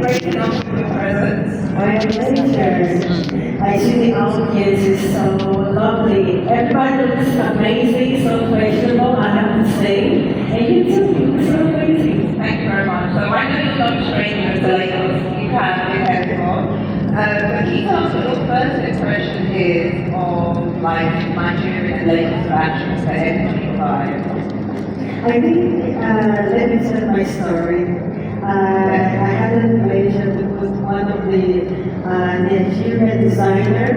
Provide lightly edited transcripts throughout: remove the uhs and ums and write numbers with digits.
breaking up with your presence. My pleasure. I see the audience is so lovely. Everybody looks amazing, so fashionable, I have to say. And you too, you look so amazing. Thank you very much. So I know you're not strangers to Lagos. You can before. But can you tell us what your first impression is of like Nigeria and Lagos fashion for M25? I think, let me tell my story. I had a relationship with one of the Nigerian designer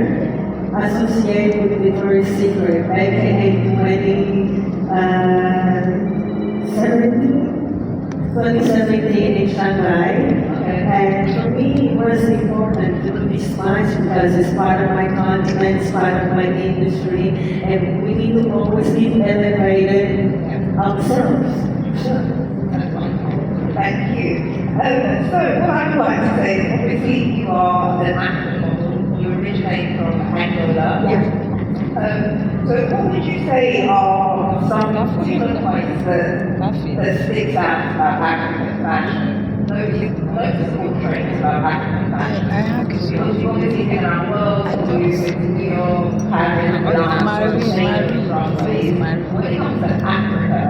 associated with Victoria's Secret back in 2017 in Shanghai. And for me, it was important to do this much because it's part of my continent, it's part of my industry, and we need to always keep elevated ourselves. Sure. That's wonderful. Thank you. So what I would like to say is obviously you are an African model. You originate from Angola. Yeah. So what would you say are some particular points that sticks out about African fashion? Noticeable traits about African fashion. Because you've obviously been around the world, you've been to New York, Paris, Milan, Spain, France. When it comes to Africa,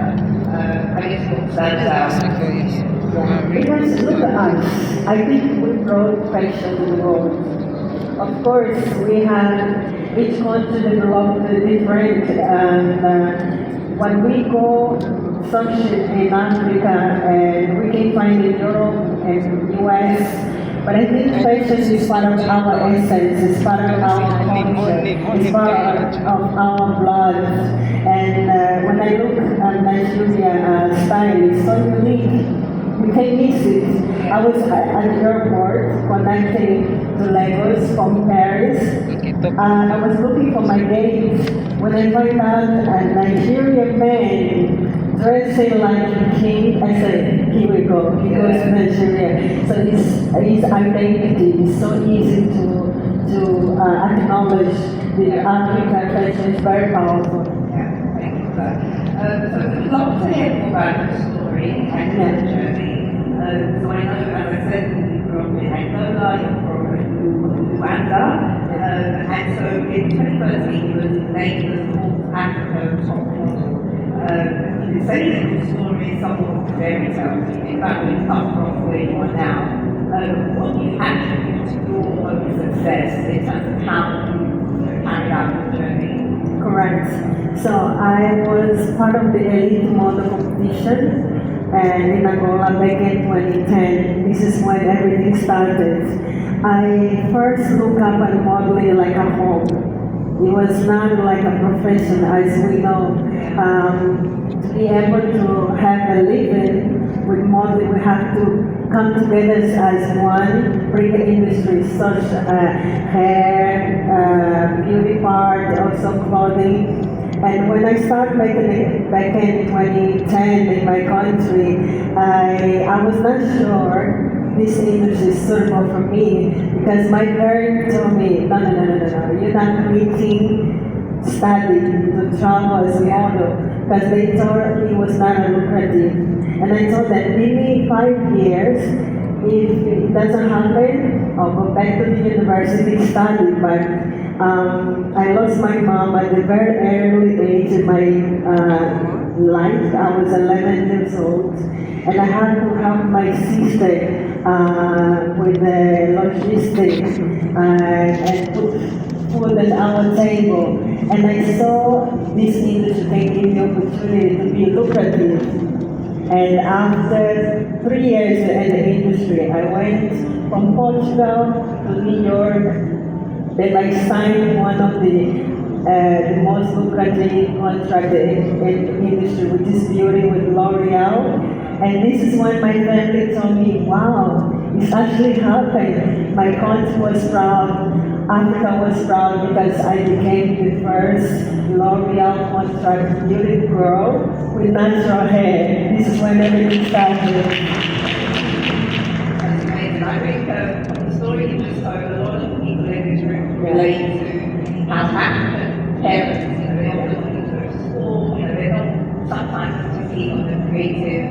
I guess what stands out? Because look at us, I think we brought fashion to the world. Of course, we have each country developed different, and when we go search in Africa, and we can find in Europe and US, but I think fashion is part of our essence, it's part of our culture, it's part of our blood. And when I look at Nigeria style, it's so unique. You can miss it. I was at the airport connecting to Lagos from Paris. I was looking for my gate when I found out a Nigerian man dressing like a king. I said, here we go. He goes to Nigeria. So his identity is so easy to acknowledge. The African fashion is very powerful. Yeah, thank you for that. So we'd love to hear more about your story and your journey. So I know, as I said, you grew up in Angola, you're from Rwanda, and so in 2013 you were named the fourth Africa top model. You say that your story is somewhat of a fairy tale. In fact, we've come from where you are now. What do you attribute to your own success in terms of how you carried out your journey? Correct. So I was part of the elite model competition and in Angola back in 2010. This is when everything started. I first looked up at modeling like a hobby. It was not like a profession, as we know. To be able to have a living with modeling, we have to come together as one, bring the industry, such hair, beauty part, also clothing. And when I started making it back in 2010 in my country, I was not sure this industry is suitable for me because my parents told me, no, you're not meeting study to travel as a model because they thought it was not a lucrative. And I told them, give me 5 years. If it doesn't happen, I'll go back to the university to study. But I lost my mom at a very early age in my life. I was 11 years old, and I had to help my sister with the logistics and put food at our table. And I saw this industry can give the opportunity to be lucrative. And after 3 years in the industry, I went from Portugal to New York. Then I signed one of the most lucrative contract in industry, which is beauty with L'Oreal. And this is when my family told me, wow, it's actually happened. My country was proud, Africa was proud because I became the first L'Oreal contract beauty girl with natural hair. This is when everything started. That's amazing. I think the story you just told, a lot of people in this room relate to how African parents, they often look into a school, they're not sometimes too keen on the creative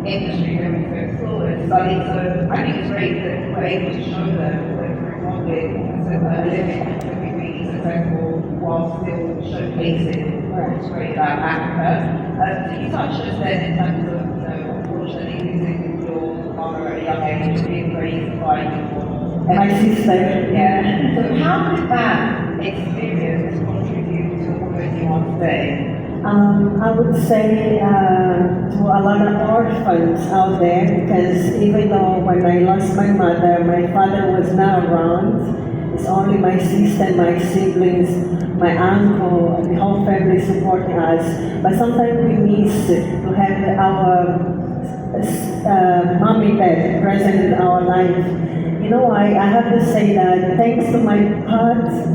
industry going through school and study. So I think it's great that able to show them that through modeling, so living could be really successful while still showcasing what's great about Africa. So you touched just then in terms of, unfortunately losing your mother at a young age, being raised by My sister. yeah. So how did that experience contribute to the woman you are today? I would say to a lot of orphans out there, because even though when I lost my mother, my father was not around. It's only my sister, my siblings, my uncle, the whole family supporting us. But sometimes we miss to have our mommy dad present in our life. I have to say that thanks to my past,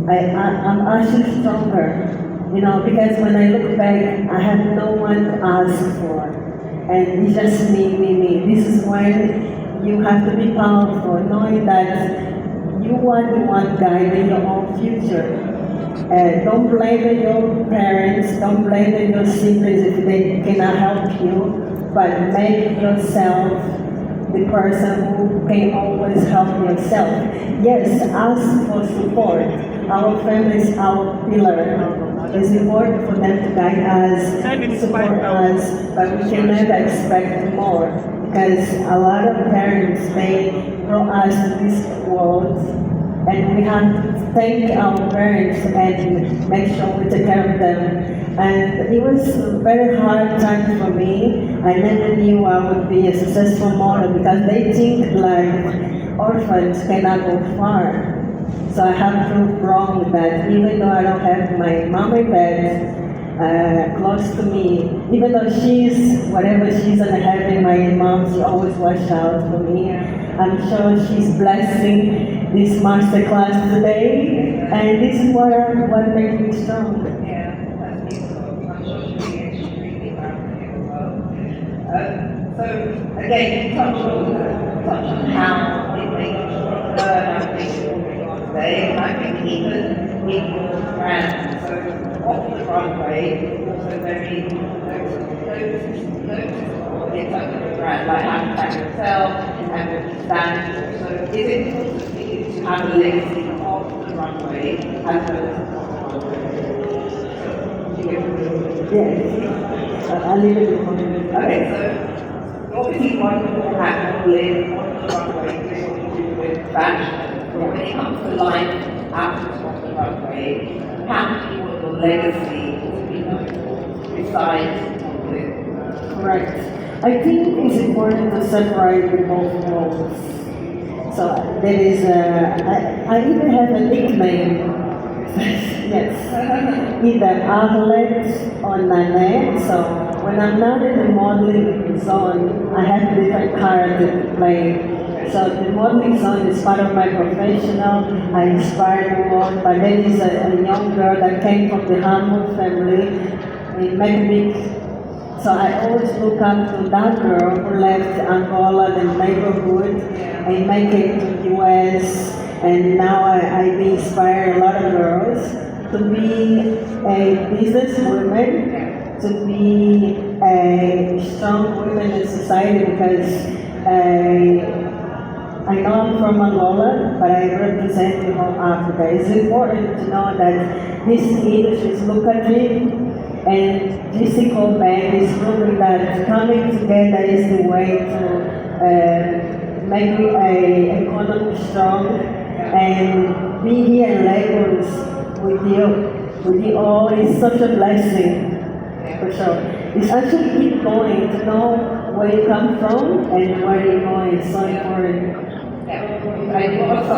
I'm actually stronger. Because when I look back, I have no one to ask for. And it's just me. This is when you have to be powerful, knowing that you are the one guiding your own future. Don't blame your parents, don't blame your siblings if they cannot help you, but make yourself the person who can always help yourself. Yes, ask for support. Our family is our pillar. It's important for them to guide us, support us, but we can never expect more because a lot of parents, they brought us to this world and we have to thank our parents and make sure we take care of them. And it was a very hard time for me. I never knew I would be a successful model because they think like orphans cannot go far. So I have proved wrong that even though I don't have my mom and dad close to me, even though whatever she's in heaven, my mom, she always watch out for me. I'm sure she's blessing this master class today, and this is what makes me strong. Yeah, that's beautiful. I'm sure she'll be extremely proud of you as well. So again, you touch on how it makes you stronger, how it makes you who you are today. And I think even in your brand, so off the runway, it's also very noticeable in terms of the brand, like how you back yourself and what you stand for. So is it important for you to have a legacy off the runway as well as on the runway? Yes, I live in the Okay, so obviously wonderful at modeling on the runway, doing what you do with fashion, but when it comes to life after on the runway, how do you want your legacy to be known for besides modeling? Correct. I think it's important to separate the both roles. So there is I even have a nickname. Yes, either Arlette or Nanette. So when I'm not in the modeling zone, I have a different character to play. So the modeling zone is part of my professional. I inspire the world, but there is a young girl that came from the humble family in Mexico. So I always look up to that girl who left Angola, the neighborhood, and make it to the US. And now I inspire a lot of girls to be a businesswoman, to be a strong woman in society because I know I'm from Angola, but I represent the whole Africa. It's important to know that this industry is lucrative and Gtco Bank is proving that coming together is the way to make a economy strong and be here in Lagos with you all is such a blessing for sure. It's actually keep going to know where you come from and where you're going. It's so important. Yeah, I do also